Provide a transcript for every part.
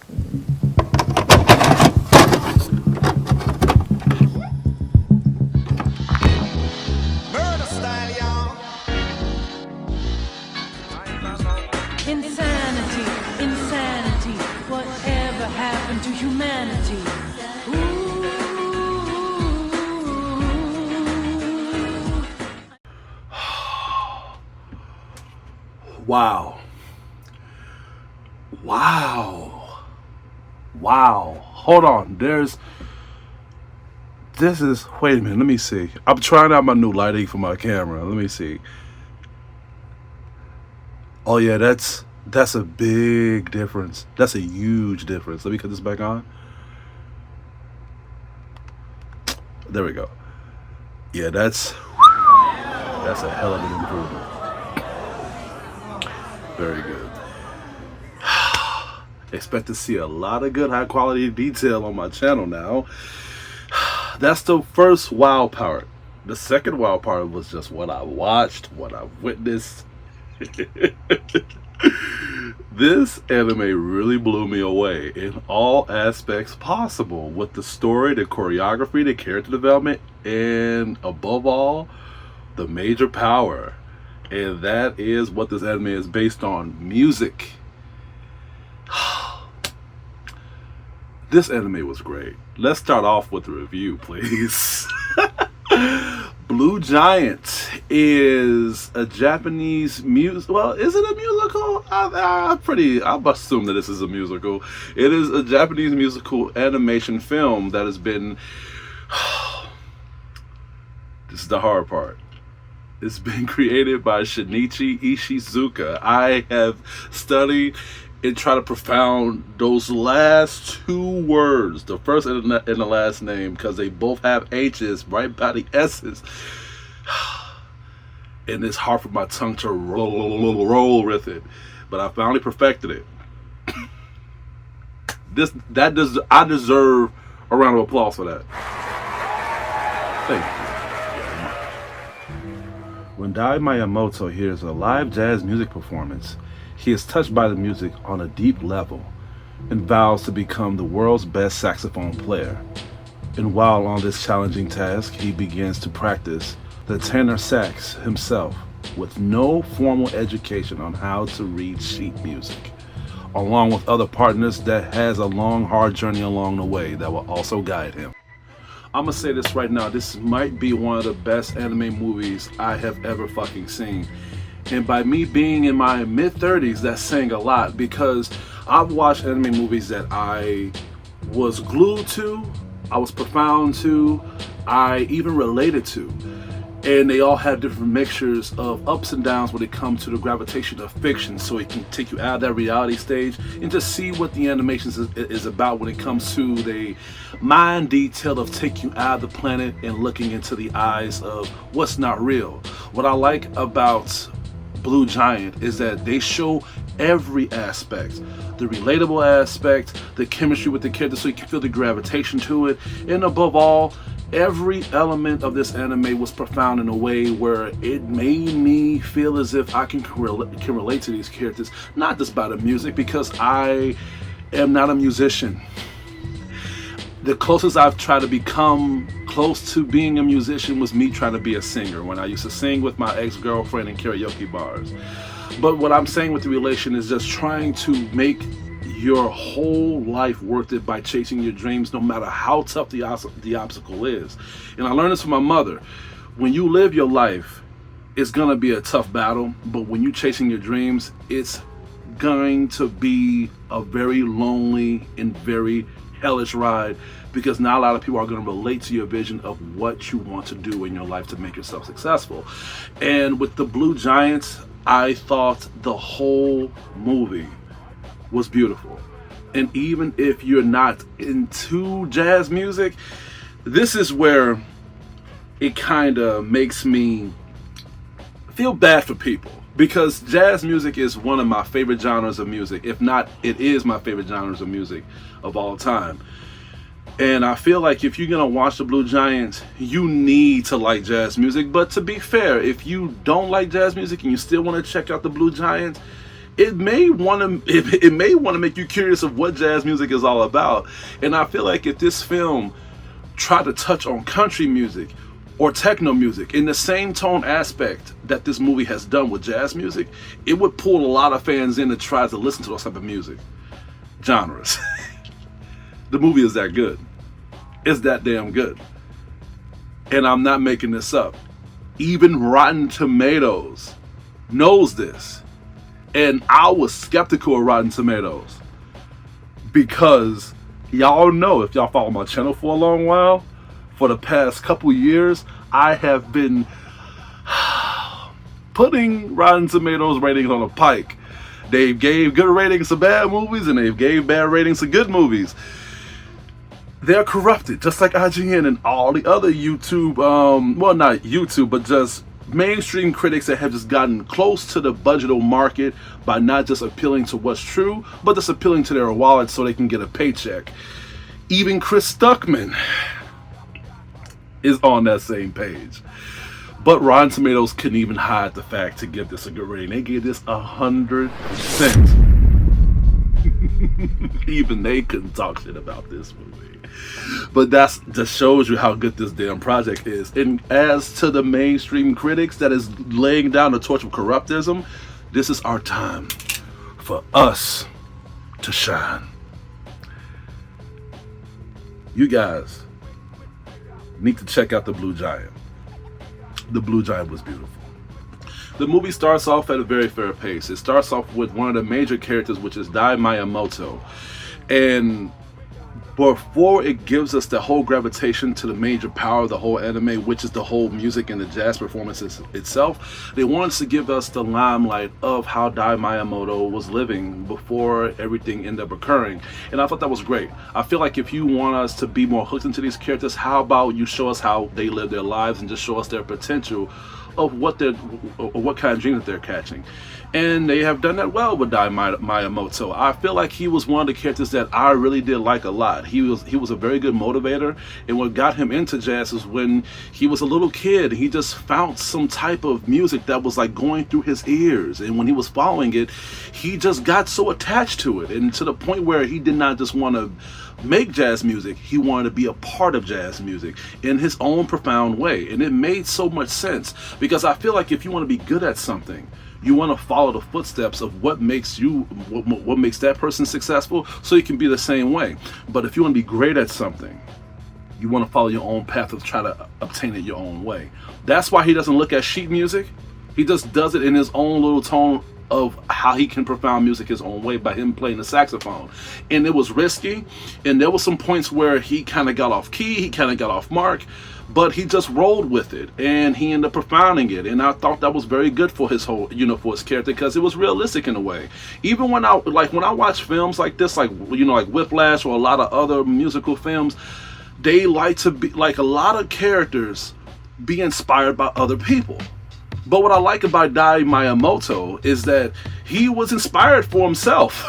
Murder style, y'all. Insanity, insanity, whatever happened to humanity? Ooh. Wow. Wow. Wow. Hold on. Wait a minute. Let me see. I'm trying out my new lighting for my camera. Let me see. Oh, yeah, that's a big difference. That's a huge difference. Let me cut this back on. There we go. Yeah, that's a hell of an improvement. Very good. Expect to see a lot of good high quality detail on my channel now. That's the first wow part. The second wow part was just what I watched, what I witnessed. This anime really blew me away in all aspects possible, with the story, the choreography, the character development, and above all, the major power. And that is what this anime is based on: music. This anime was great. Let's start off with the review, please. Blue Giant is a Japanese music. Well, is it a musical? I'm assume that this is a musical. It is a Japanese musical animation film that has been. This is the hard part. It's been created by Shinichi Ishizuka. I have studied and try to profound those last two words, the first and the last name, because they both have H's right by the S's. And it's hard for my tongue to roll with it. But I finally perfected it. I deserve a round of applause for that. Thank you. When Dai Miyamoto hears a live jazz music performance, he is touched by the music on a deep level and vows to become the world's best saxophone player. And while on this challenging task, he begins to practice the tenor sax himself with no formal education on how to read sheet music, along with other partners that has a long, hard journey along the way that will also guide him. I'm gonna say this right now, this might be one of the best anime movies I have ever fucking seen. And by me being in my mid-30s, that's saying a lot, because I've watched anime movies that I was glued to, I was profound to, I even related to. And they all have different mixtures of ups and downs when it comes to the gravitation of fiction, so it can take you out of that reality stage and just see what the animations is about when it comes to the mind detail of taking you out of the planet and looking into the eyes of what's not real. What I like about Blue Giant is that they show every aspect, the relatable aspect, the chemistry with the characters, so you can feel the gravitation to it, and above all, every element of this anime was profound in a way where it made me feel as if I can relate to these characters, not just by the music, because I am not a musician. The closest I've tried to become close to being a musician was me trying to be a singer when I used to sing with my ex-girlfriend in karaoke bars. But what I'm saying with the relation is just trying to make your whole life worth it by chasing your dreams, no matter how tough the obstacle is. And I learned this from my mother. When you live your life, it's gonna be a tough battle, but when you're chasing your dreams, it's going to be a very lonely and very hellish ride, because not a lot of people are going to relate to your vision of what you want to do in your life to make yourself successful. And with the Blue Giants, I thought the whole movie was beautiful. And even if you're not into jazz music, this is where it kind of makes me feel bad for people, because jazz music is one of my favorite genres of music. If not, it is my favorite genres of music of all time. And I feel like if you're gonna watch the Blue Giants, you need to like jazz music. But to be fair, if you don't like jazz music and you still want to check out the Blue Giants, it may want to it may want to make you curious of what jazz music is all about. And I feel like if this film tried to touch on country music or techno music in the same tone aspect that this movie has done with jazz music, it would pull a lot of fans in to try to listen to those type of music genres. The movie is that good. It's that damn good. And I'm not making this up. Even Rotten Tomatoes knows this. And I was skeptical of Rotten Tomatoes because y'all know, if y'all follow my channel for a long while, for the past couple years, I have been putting Rotten Tomatoes ratings on a pike. They gave good ratings to bad movies and they gave bad ratings to good movies. They're corrupted, just like IGN and all the other YouTube, well, not YouTube, but just mainstream critics that have just gotten close to the budgetal market by not just appealing to what's true, but just appealing to their wallets so they can get a paycheck. Even Chris Stuckman is on that same page. But Rotten Tomatoes couldn't even hide the fact to give this a good rating. They gave this 100%. Even they couldn't talk shit about this movie. But that just shows you how good this damn project is. And as to the mainstream critics that is laying down the torch of corruptism, this is our time for us to shine. You guys need to check out The Blue Giant. The Blue Giant was beautiful. The movie starts off at a very fair pace. It starts off with one of the major characters, which is Dai Miyamoto. And before it gives us the whole gravitation to the major power of the whole anime, which is the whole music and the jazz performances itself, they wanted to give us the limelight of how Dai Miyamoto was living before everything ended up occurring. And I thought that was great. I feel like if you want us to be more hooked into these characters, how about you show us how they live their lives and just show us their potential of what kind of dreams that they're catching. And they have done that well with Dai Miyamoto. I feel like he was one of the characters that I really did like a lot. He was a very good motivator, and what got him into jazz is when he was a little kid, he just found some type of music that was like going through his ears, and when he was following it, he just got so attached to it, and to the point where he did not just want to make jazz music, he wanted to be a part of jazz music in his own profound way. And it made so much sense, because I feel like if you want to be good at something, you want to follow the footsteps of what makes that person successful, so you can be the same way. But if you want to be great at something, you want to follow your own path of try to obtain it your own way. That's why he doesn't look at sheet music. He just does it in his own little tone of how he can profound music his own way by him playing the saxophone. And it was risky, and there were some points where he kind of got off key, he kind of got off mark, but he just rolled with it, and he ended up profounding it. And I thought that was very good for his whole, for his character, because it was realistic in a way. Even when I watch films like this, like Whiplash or a lot of other musical films, they like to be like, a lot of characters be inspired by other people. But what I like about Dai Miyamoto is that he was inspired for himself.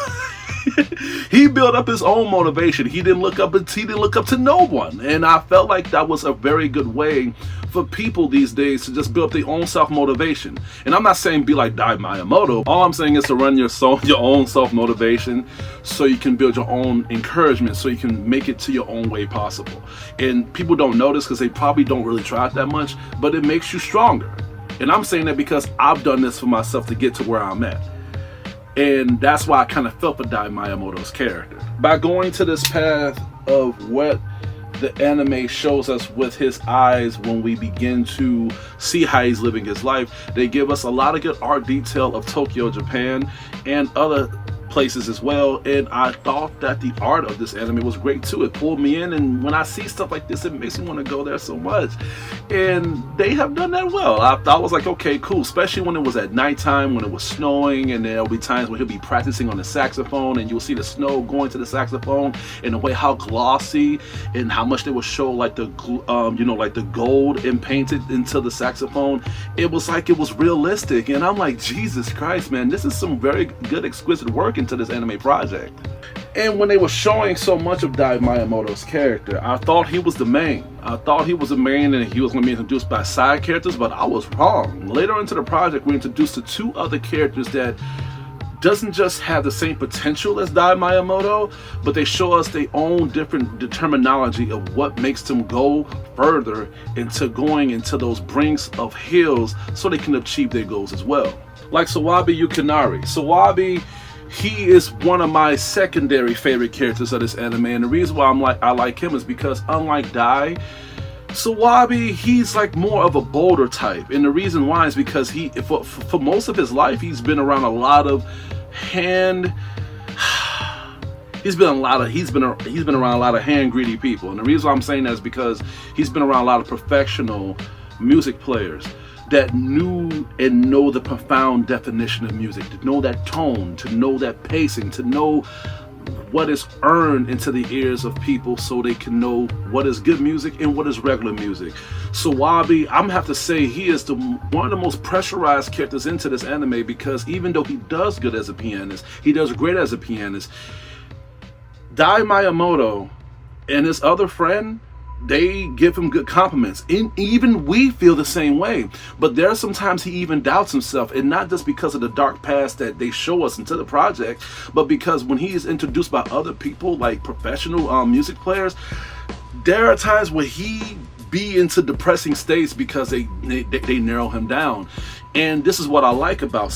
He built up his own motivation. He didn't look up to no one. And I felt like that was a very good way for people these days to just build up their own self-motivation. And I'm not saying be like Dai Miyamoto. All I'm saying is to run your own self-motivation so you can build your own encouragement, so you can make it to your own way possible. And people don't notice because they probably don't really try it that much, but it makes you stronger. And I'm saying that because I've done this for myself to get to where I'm at. And that's why I kind of felt for Dai Miyamoto's character. By going to this path of what the anime shows us with his eyes when we begin to see how he's living his life, they give us a lot of good art detail of Tokyo, Japan, and other places as well. And I thought that the art of this anime was great too. It pulled me in, and when I see stuff like this, it makes me want to go there so much. And they have done that well. I was like, okay, cool, especially when it was at nighttime, when it was snowing, and there'll be times when he'll be practicing on the saxophone, and you'll see the snow going to the saxophone, and the way how glossy and how much they would show like the like the gold and painted into the saxophone. It was like it was realistic, and I'm like, Jesus Christ, man, this is some very good, exquisite work into this anime project. And when they were showing so much of Dai Miyamoto's character, I thought he was the main. I thought he was the main and he was going to be introduced by side characters, but I was wrong. Later into the project, we're introduced to two other characters that doesn't just have the same potential as Dai Miyamoto, but they show us their own different terminology of what makes them go further into going into those brinks of hills so they can achieve their goals as well. Like Sawabi Yukinari. Sawabi, he is one of my secondary favorite characters of this anime, and the reason why I like him is because unlike Dai, Sawabi, he's like more of a bolder type, and the reason why is because for most of his life he's been around a lot of he's been around a lot of hand greedy people, and the reason why I'm saying that is because he's been around a lot of professional music players that knew and know the profound definition of music, to know that tone, to know that pacing, to know what is earned into the ears of people so they can know what is good music and what is regular music. Sawabi, I'm gonna have to say he is one of the most pressurized characters into this anime, because even though he does good as a pianist, he does great as a pianist, Dai Miyamoto and his other friend, they give him good compliments, and even we feel the same way. But there are sometimes he even doubts himself, and not just because of the dark past that they show us into the project, but because when he is introduced by other people like professional music players, there are times where he be into depressing states because they narrow him down. And this is what I like about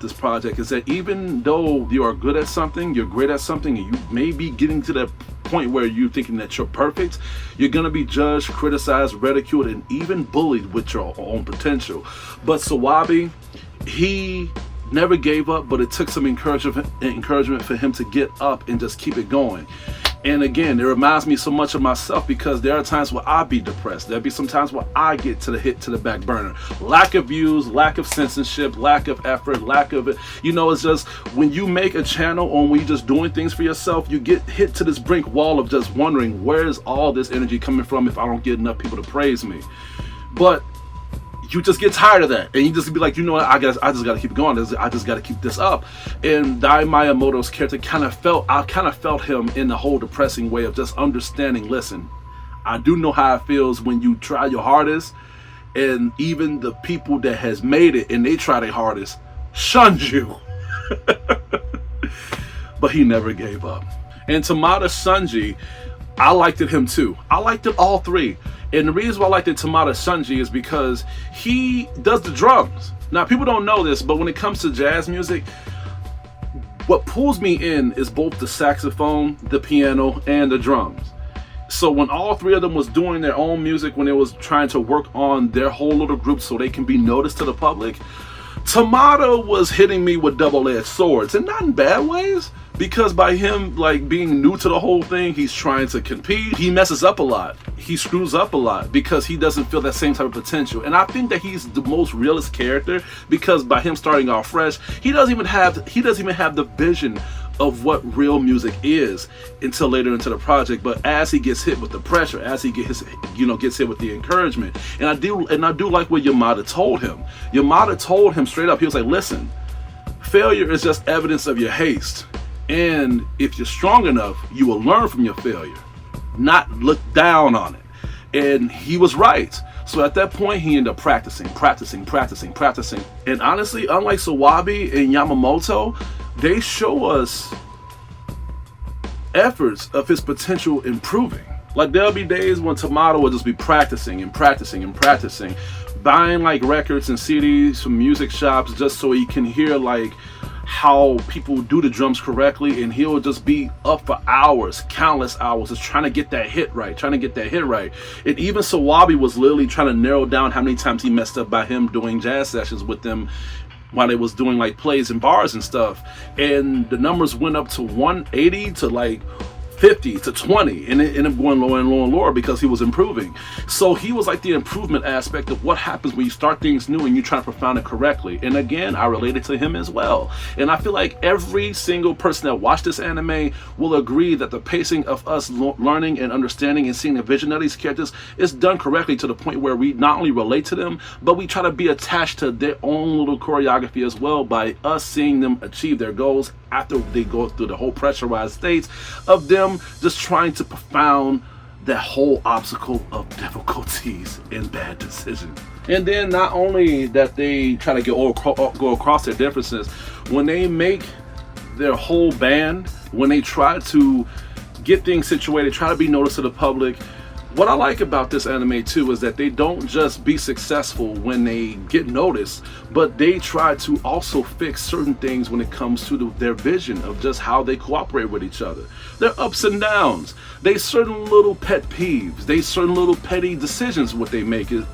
this project, is that even though you are good at something, you're great at something, and you may be getting to that point where you're thinking that you're perfect, you're going to be judged, criticized, ridiculed, and even bullied with your own potential. But Sawabi, he never gave up, but it took some encouragement for him to get up and just keep it going. And again, it reminds me so much of myself, because there are times where I be depressed. There'll be some times where I get to the back burner. Lack of views, lack of censorship, lack of effort, lack of it. It's just when you make a channel or when you're just doing things for yourself, you get hit to this brink wall of just wondering, where's all this energy coming from if I don't get enough people to praise me? But you just get tired of that, and you just be like, I just gotta keep going. I just gotta keep this up. And Dai Miyamoto's character I kind of felt him in the whole depressing way of just understanding, listen, I do know how it feels when you try your hardest, and even the people that has made it and they try their hardest shunned you. But he never gave up. And Tamada Sanji, I liked him too. I liked it all three. And the reason why I liked Tamada Sanji is because he does the drums. Now, people don't know this, but when it comes to jazz music, what pulls me in is both the saxophone, the piano, and the drums. So when all three of them was doing their own music, when they was trying to work on their whole little group so they can be noticed to the public, Tamada was hitting me with double-edged swords, and not in bad ways, because by him being new to the whole thing, he's trying to compete. He messes up a lot. He screws up a lot because he doesn't feel that same type of potential. And I think that he's the most realist character, because by him starting off fresh, he doesn't even have the vision of what real music is until later into the project. But as he gets hit with the pressure, as he gets hit with the encouragement, and I do like what Yamada told him. Yamada told him straight up, he was like, listen, failure is just evidence of your haste. And if you're strong enough, you will learn from your failure, not look down on it. And he was right. So at that point, he ended up practicing. And honestly, unlike Sawabi and Yamamoto, they show us efforts of his potential improving. Like, there'll be days when Tamada will just be practicing, buying records and CDs from music shops just so he can hear how people do the drums correctly, and he'll just be up for hours, countless hours, just trying to get that hit right. And even Sawabi was literally trying to narrow down how many times he messed up by him doing jazz sessions with them while they was doing plays in bars and stuff, and the numbers went up to 180 to 50 to 20, and it ended up going lower and lower and lower because he was improving. So he was the improvement aspect of what happens when you start things new and you try to profound it correctly. And again, I related to him as well. And I feel like every single person that watched this anime will agree that the pacing of us learning and understanding and seeing the vision of these characters is done correctly, to the point where we not only relate to them, but we try to be attached to their own little choreography as well, by us seeing them achieve their goals after they go through the whole pressurized states of them just trying to profound that whole obstacle of difficulties and bad decisions. And then not only that they try to go across their differences, when they make their whole band, when they try to get things situated, try to be noticed to the public, what I like about this anime too is that they don't just be successful when they get noticed, but they try to also fix certain things when it comes to their vision of just how they cooperate with each other. Their ups and downs, they certain little pet peeves, they certain little petty decisions what they make is,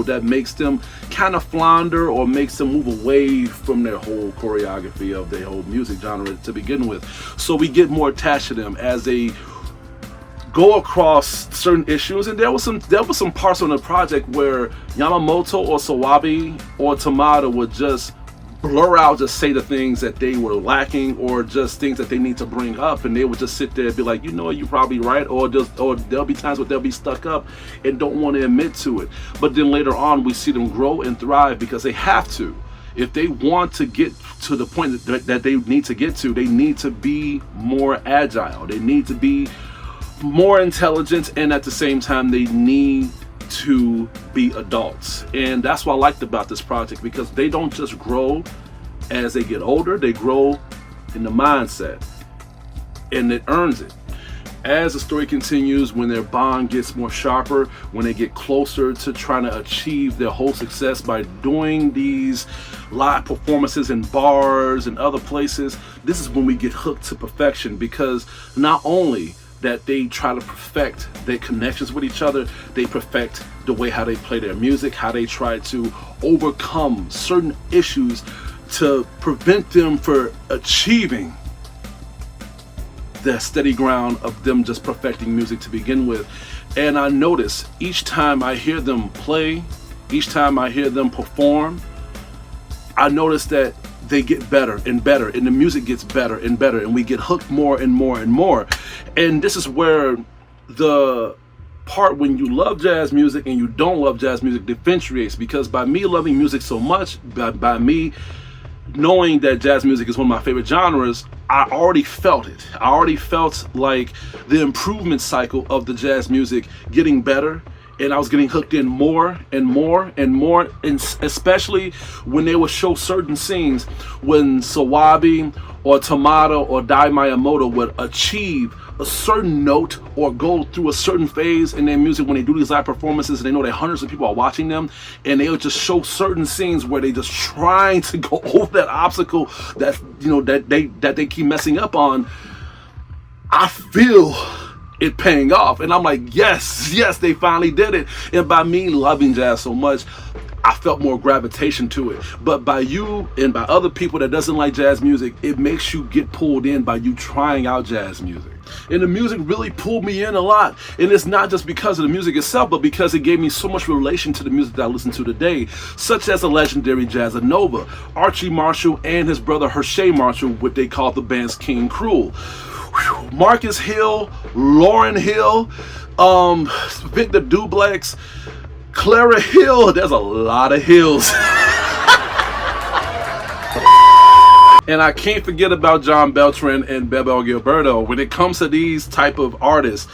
that makes them kind of flounder or makes them move away from their whole choreography of their whole music genre to begin with. So we get more attached to them as they go across certain issues. And there was some parts on the project where Yamamoto or Sawabi or Tamada would just blur out, just say the things that they were lacking or just things that they need to bring up, and they would just sit there and be like, you're probably right, or there'll be times where they'll be stuck up and don't want to admit to it. But then later on we see them grow and thrive because they have to. If they want to get to the point that they need to get to, they need to be more agile, they need to be more intelligent, and at the same time they need to be adults. And that's what I liked about this project, because they don't just grow as they get older, they grow in the mindset, and it earns it. As the story continues, when their bond gets more sharper, when they get closer to trying to achieve their whole success by doing these live performances in bars and other places, this is when we get hooked to perfection, because not only that they try to perfect their connections with each other, they perfect the way how they play their music, how they try to overcome certain issues to prevent them from achieving the steady ground of them just perfecting music to begin with. And I notice each time I hear them play, each time I hear them perform, I notice that they get better and better, and the music gets better and better, and we get hooked more and more and more. And this is where the part when you love jazz music and you don't love jazz music differentiates, because by me loving music so much, by me knowing that jazz music is one of my favorite genres, I already felt it. I already felt like the improvement cycle of the jazz music getting better, and I was getting hooked in more and more and more, and especially when they would show certain scenes when Sawabi or Tamada or Dai Miyamoto would achieve a certain note or go through a certain phase in their music when they do these live performances, and they know that hundreds of people are watching them, and they would just show certain scenes where they just trying to go over that obstacle that that they keep messing up on. I feel it paying off, and I'm like, yes, they finally did it. And by me loving jazz so much, I felt more gravitation to it. But by you and by other people that doesn't like jazz music, it makes you get pulled in by you trying out jazz music. And the music really pulled me in a lot. And it's not just because of the music itself, but because it gave me so much relation to the music that I listen to today, such as the legendary Jazzanova, Archie Marshall and his brother Hershey Marshall, what they call the band's King Cruel. Marcus Hill, Lauryn Hill, Victor Duplex, Clara Hill. There's a lot of hills. And I can't forget about John Beltran and Bebel Gilberto. When it comes to these type of artists,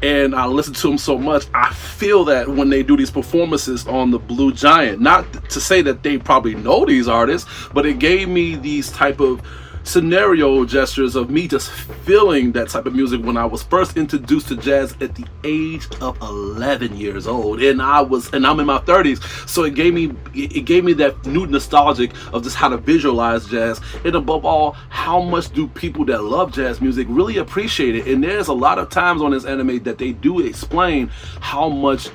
and I listen to them so much, I feel that when they do these performances on the Blue Giant, not to say that they probably know these artists, but it gave me these type of scenario gestures of me just feeling that type of music when I was first introduced to jazz at the age of 11 years old, and I'm in my 30s, so it gave me that new nostalgic of just how to visualize jazz, and above all, how much do people that love jazz music really appreciate it. And there's a lot of times on this anime that they do explain how much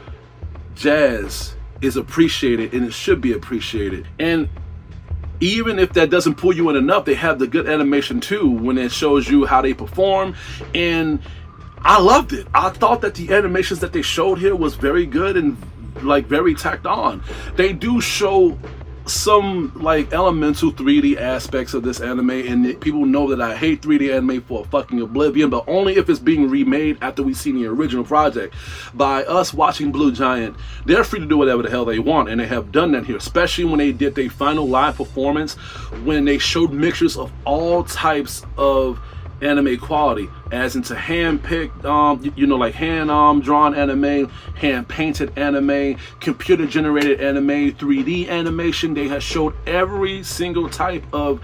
jazz is appreciated, and it should be appreciated. And even if that doesn't pull you in enough, they have the good animation too when it shows you how they perform, and I loved it. I thought that the animations that they showed here was very good and like very tacked on. They do show some like elemental 3D aspects of this anime, and people know that I hate 3D anime for fucking oblivion, but only if it's being remade after we've seen the original project. By us watching Blue Giant, they're free to do whatever the hell they want, and they have done that here, especially when they did their final live performance, when they showed mixtures of all types of anime quality. as into hand-picked, like hand-drawn anime, hand-painted anime, computer-generated anime, 3D animation. They have showed every single type of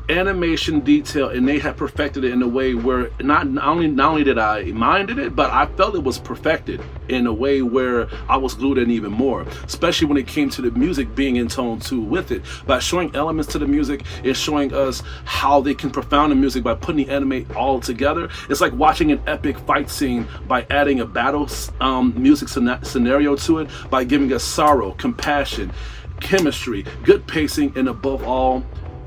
animation detail, and they have perfected it in a way where not only did I minded it, but I felt it was perfected in a way where I was glued in even more, especially when it came to the music being in tone too with it. By showing elements to the music, it's showing us how they can profound the music by putting the anime all together. It's like watching an epic fight scene by adding a battle music scenario to it, by giving us sorrow, compassion, chemistry, good pacing, and above all,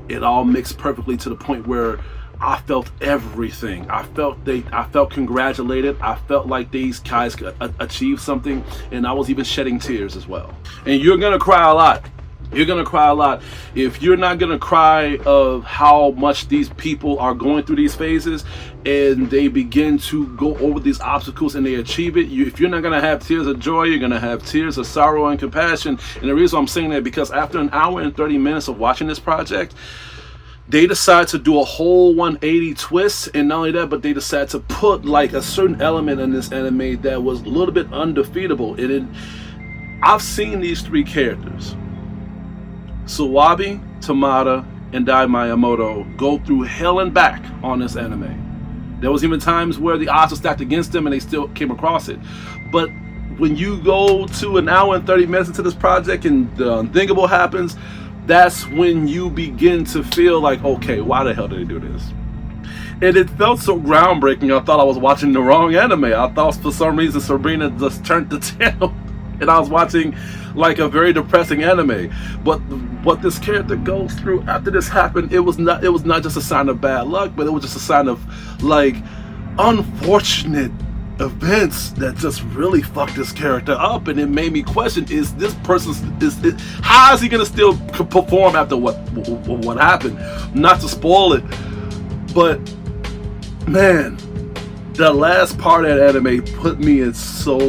it all mixed perfectly to the point where I felt everything. I felt congratulated. I felt like these guys could achieve something, and I was even shedding tears as well. And you're gonna cry a lot. You're gonna cry a lot. If you're not gonna cry of how much these people are going through these phases, and they begin to go over these obstacles and they achieve it, if you're not gonna have tears of joy, you're gonna have tears of sorrow and compassion. And the reason I'm saying that, because after an hour and 30 minutes of watching this project, they decide to do a whole 180 twist, and not only that, but they decide to put like a certain element in this anime that was a little bit undefeatable. I've seen these three characters, Sowabi, Tamada, and Dai Miyamoto, go through hell and back on this anime. There was even times where the odds were stacked against them and they still came across it. But when you go to an hour and 30 minutes into this project and the unthinkable happens, that's when you begin to feel like, okay, why the hell did they do this? And it felt so groundbreaking. I thought I was watching the wrong anime. I thought for some reason Sabrina just turned the channel and I was watching like a very depressing anime. But what this character goes through after this happened, it was not just a sign of bad luck, but it was just a sign of like unfortunate events that just really fucked this character up. And it made me question, is this person's how is he gonna still perform after what happened? Not to spoil it, but man, the last part of that anime put me in so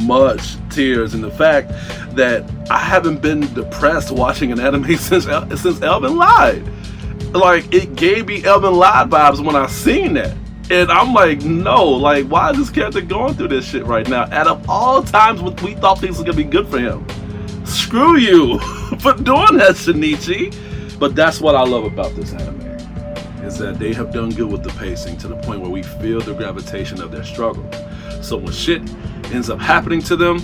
much tears, and the fact that I haven't been depressed watching an anime since Elfen lied. Like, it gave me Elfen lied vibes when I seen that. And I'm like, no, like, why is this character going through this shit right now? Out of all times when we thought things were gonna be good for him. Screw you for doing that, Shinichi. But that's what I love about this anime, is that they have done good with the pacing to the point where we feel the gravitation of their struggle. So when shit ends up happening to them,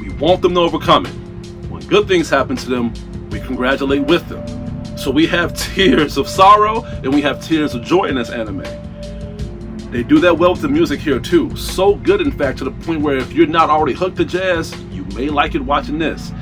we want them to overcome it. When good things happen to them, we congratulate with them. So we have tears of sorrow and we have tears of joy in this anime. They do that well with the music here too. So good, in fact, to the point where if you're not already hooked to jazz, you may like it watching this.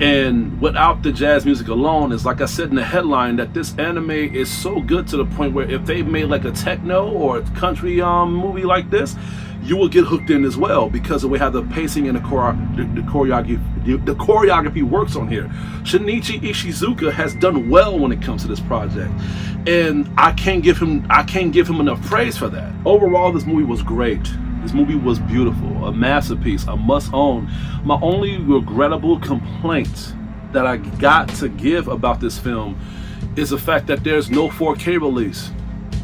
And without the jazz music alone, it's like I said in the headline, that this anime is so good to the point where if they made like a techno or a country movie like this, you will get hooked in as well, because of the way how the pacing and the choreography works on here. Shinichi Ishizuka has done well when it comes to this project, and I can't give him enough praise for that. Overall, this movie was great. This movie was beautiful, a masterpiece, a must-own. My only regrettable complaint that I got to give about this film is the fact that there's no 4K release.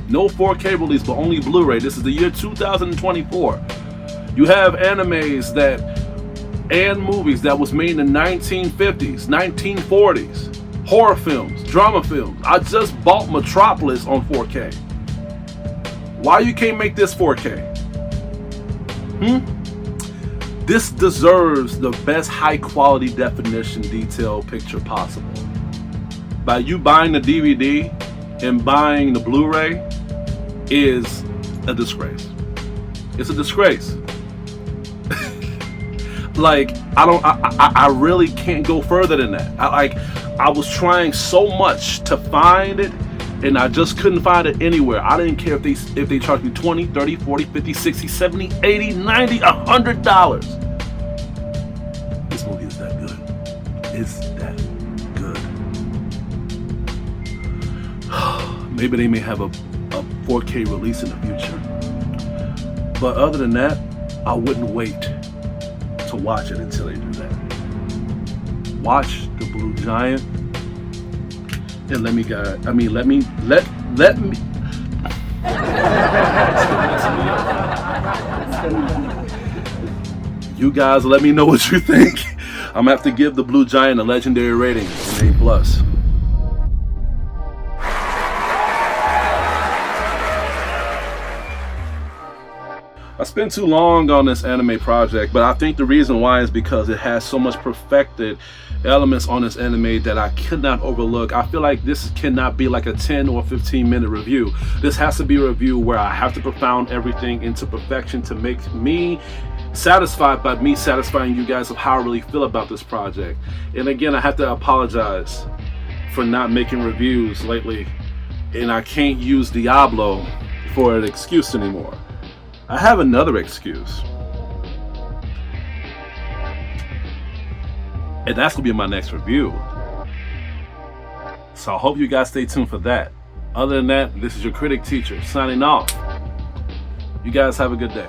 No 4K release, but only Blu-ray. This is the year 2024. You have animes and movies that was made in the 1950s, 1940s, horror films, drama films. I just bought Metropolis on 4K. Why you can't make this 4K? This deserves the best high quality definition detail picture possible. By you buying the DVD and buying the Blu-ray is a disgrace. It's a disgrace. Like, I really can't go further than that. I was trying so much to find it, and I just couldn't find it anywhere. I didn't care if they charged me $20, $30, $40, $50, $60, $70, $80, $90, $100. This movie is that good. It's that good. Maybe they may have a 4K release in the future. But other than that, I wouldn't wait to watch it until they do that. Watch The Blue Giant and let me You guys let me know what you think. I'm gonna have to give the Blue Giant a legendary rating, an A+. I spent too long on this anime project, but I think the reason why is because it has so much perfected elements on this anime that I could not overlook. I feel like this cannot be like a 10 or 15 minute review. This has to be a review where I have to profound everything into perfection to make me satisfied by me satisfying you guys of how I really feel about this project. And again, I have to apologize for not making reviews lately, and I can't use Diablo for an excuse anymore. I have another excuse, and that's gonna be my next review. So I hope you guys stay tuned for that. Other than that, this is your critic teacher signing off. You guys have a good day.